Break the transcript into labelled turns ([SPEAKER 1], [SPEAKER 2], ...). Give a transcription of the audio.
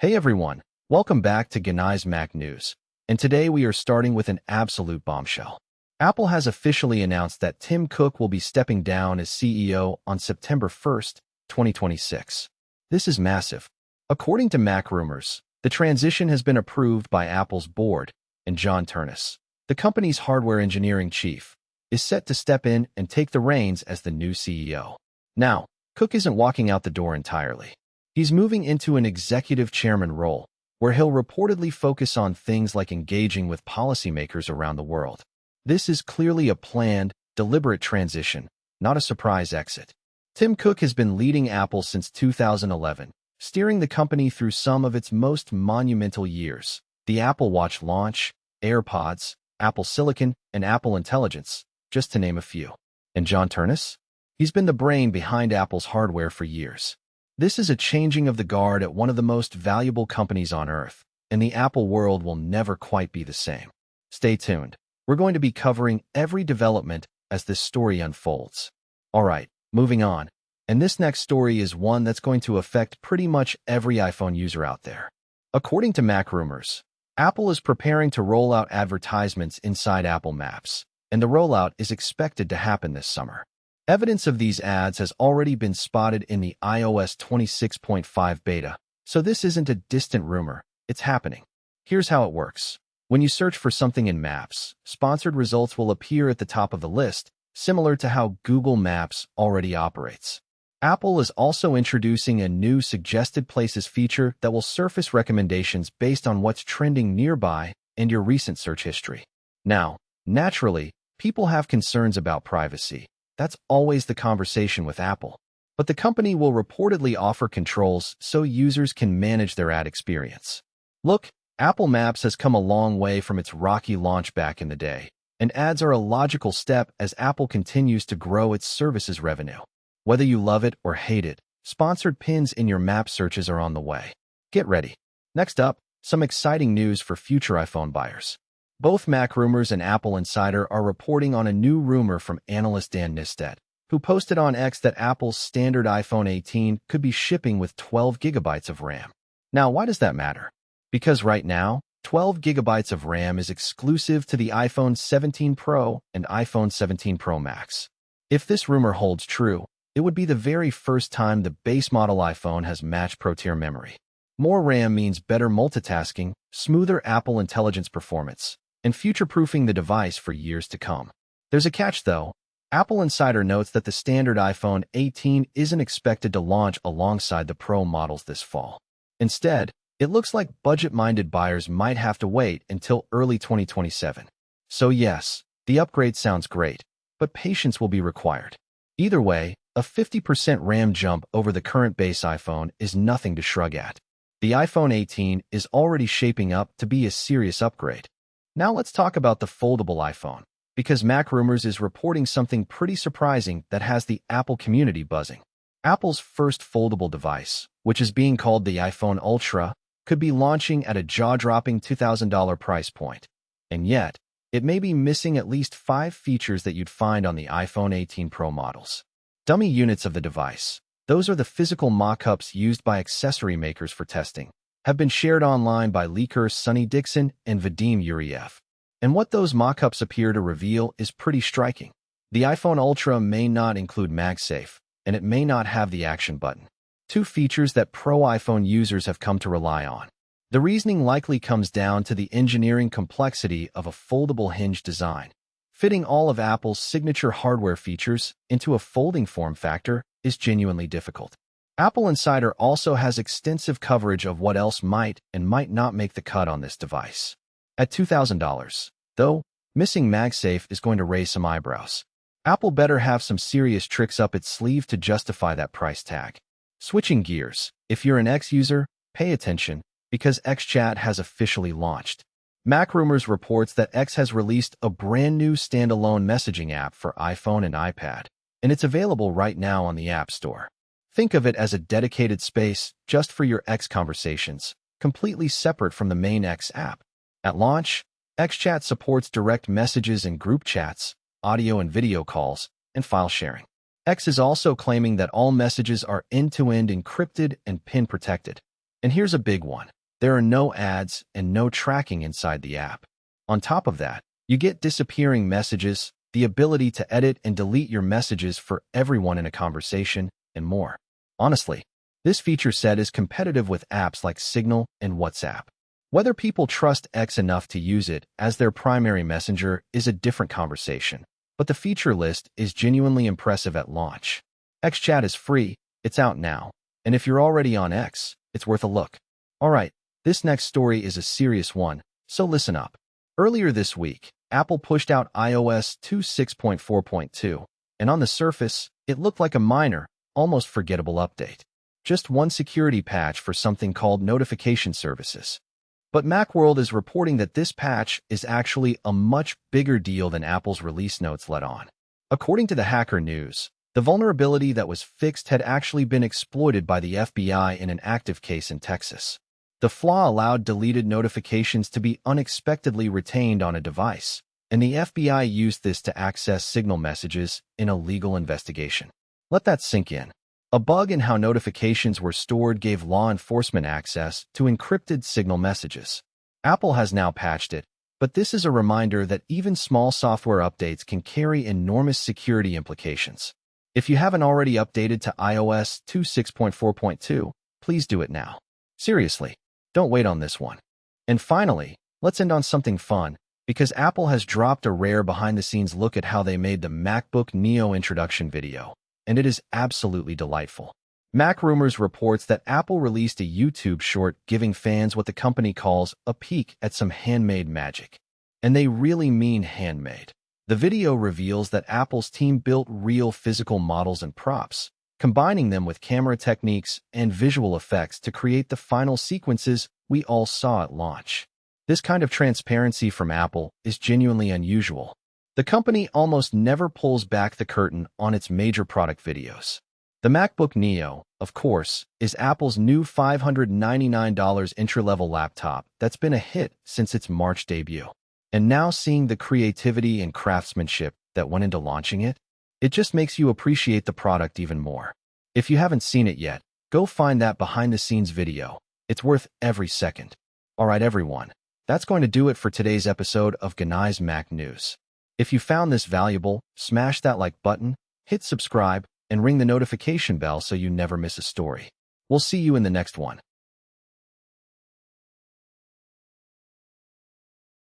[SPEAKER 1] Hey everyone, welcome back to Genai Mac News, and today we are starting with an absolute bombshell. Apple has officially announced that Tim Cook will be stepping down as CEO on September 1st, 2026. This is massive. According to Mac Rumors, the transition has been approved by Apple's board, and John Ternus, the company's hardware engineering chief, is set to step in and take the reins as the new CEO. Now, Cook isn't walking out the door entirely. He's moving into an executive chairman role, where he'll reportedly focus on things like engaging with policymakers around the world. This is clearly a planned, deliberate transition, not a surprise exit. Tim Cook has been leading Apple since 2011, steering the company through some of its most monumental years: the Apple Watch launch, AirPods, Apple Silicon, and Apple Intelligence, just to name a few. And John Ternus? He's been the brain behind Apple's hardware for years. This is a changing of the guard at one of the most valuable companies on Earth, and the Apple world will never quite be the same. Stay tuned. We're going to be covering every development as this story unfolds. Alright, moving on. And this next story is one that's going to affect pretty much every iPhone user out there. According to Mac Rumors, Apple is preparing to roll out advertisements inside Apple Maps, and the rollout is expected to happen this summer. Evidence of these ads has already been spotted in the iOS 26.5 beta, so this isn't a distant rumor, it's happening. Here's how it works. When you search for something in Maps, sponsored results will appear at the top of the list, similar to how Google Maps already operates. Apple is also introducing a new Suggested Places feature that will surface recommendations based on what's trending nearby and your recent search history. Now, naturally, people have concerns about privacy. That's always the conversation with Apple. But the company will reportedly offer controls so users can manage their ad experience. Look, Apple Maps has come a long way from its rocky launch back in the day, and ads are a logical step as Apple continues to grow its services revenue. Whether you love it or hate it, sponsored pins in your map searches are on the way. Get ready. Next up, some exciting news for future iPhone buyers. Both Mac Rumors and Apple Insider are reporting on a new rumor from analyst Dan Nistet, who posted on X that Apple's standard iPhone 18 could be shipping with 12 gigabytes of RAM. Now, why does that matter? Because right now, 12 gigabytes of RAM is exclusive to the iPhone 17 Pro and iPhone 17 Pro Max. If this rumor holds true, it would be the very first time the base model iPhone has matched Pro-tier memory. More RAM means better multitasking, smoother Apple Intelligence performance, and future-proofing the device for years to come. There's a catch, though. Apple Insider notes that the standard iPhone 18 isn't expected to launch alongside the Pro models this fall. Instead, it looks like budget-minded buyers might have to wait until early 2027. So yes, the upgrade sounds great, but patience will be required. Either way, a 50% RAM jump over the current base iPhone is nothing to shrug at. The iPhone 18 is already shaping up to be a serious upgrade. Now let's talk about the foldable iPhone, because Mac Rumors is reporting something pretty surprising that has the Apple community buzzing. Apple's first foldable device, which is being called the iPhone Ultra, could be launching at a jaw-dropping $2,000 price point. And yet, it may be missing at least 5 features that you'd find on the iPhone 18 Pro models. Dummy units of the device, those are the physical mock-ups used by accessory makers for testing, have been shared online by leakers Sonny Dixon and Vadim Yuriev. And what those mock-ups appear to reveal is pretty striking. The iPhone Ultra may not include MagSafe, and it may not have the action button, 2 features that pro iPhone users have come to rely on. The reasoning likely comes down to the engineering complexity of a foldable hinge design. Fitting all of Apple's signature hardware features into a folding form factor is genuinely difficult. Apple Insider also has extensive coverage of what else might and might not make the cut on this device. At $2,000, though, missing MagSafe is going to raise some eyebrows. Apple better have some serious tricks up its sleeve to justify that price tag. Switching gears, if you're an X user, pay attention, because XChat has officially launched. Mac Rumors reports that X has released a brand new standalone messaging app for iPhone and iPad, and it's available right now on the App Store. Think of it as a dedicated space just for your X conversations, completely separate from the main X app. At launch, XChat supports direct messages and group chats, audio and video calls, and file sharing. X is also claiming that all messages are end-to-end encrypted and PIN protected. And here's a big one. There are no ads and no tracking inside the app. On top of that, you get disappearing messages, the ability to edit and delete your messages for everyone in a conversation, and more. Honestly, this feature set is competitive with apps like Signal and WhatsApp. Whether people trust X enough to use it as their primary messenger is a different conversation, but the feature list is genuinely impressive at launch. XChat is free, it's out now, and if you're already on X, it's worth a look. Alright, this next story is a serious one, so listen up. Earlier this week, Apple pushed out iOS 6.4.2, and on the surface, it looked like a minor, almost forgettable update. Just one security patch for something called notification services. But Macworld is reporting that this patch is actually a much bigger deal than Apple's release notes let on. According to the Hacker News, the vulnerability that was fixed had actually been exploited by the FBI in an active case in Texas. The flaw allowed deleted notifications to be unexpectedly retained on a device, and the FBI used this to access Signal messages in a legal investigation. Let that sink in. A bug in how notifications were stored gave law enforcement access to encrypted Signal messages. Apple has now patched it, but this is a reminder that even small software updates can carry enormous security implications. If you haven't already updated to iOS 6.4.2, please do it now. Seriously, don't wait on this one. And finally, let's end on something fun, because Apple has dropped a rare behind-the-scenes look at how they made the MacBook Neo introduction video, and it is absolutely delightful. Mac Rumors reports that Apple released a YouTube short giving fans what the company calls a peek at some handmade magic. And they really mean handmade. The video reveals that Apple's team built real physical models and props, combining them with camera techniques and visual effects to create the final sequences we all saw at launch. This kind of transparency from Apple is genuinely unusual. The company almost never pulls back the curtain on its major product videos. The MacBook Neo, of course, is Apple's new $599 entry-level laptop that's been a hit since its March debut. And now seeing the creativity and craftsmanship that went into launching it, it just makes you appreciate the product even more. If you haven't seen it yet, go find that behind-the-scenes video. It's worth every second. Alright everyone, that's going to do it for today's episode of Genai's Mac News. If you found this valuable, smash that like button, hit subscribe, and ring the notification bell so you never miss a story. We'll see you in the next one.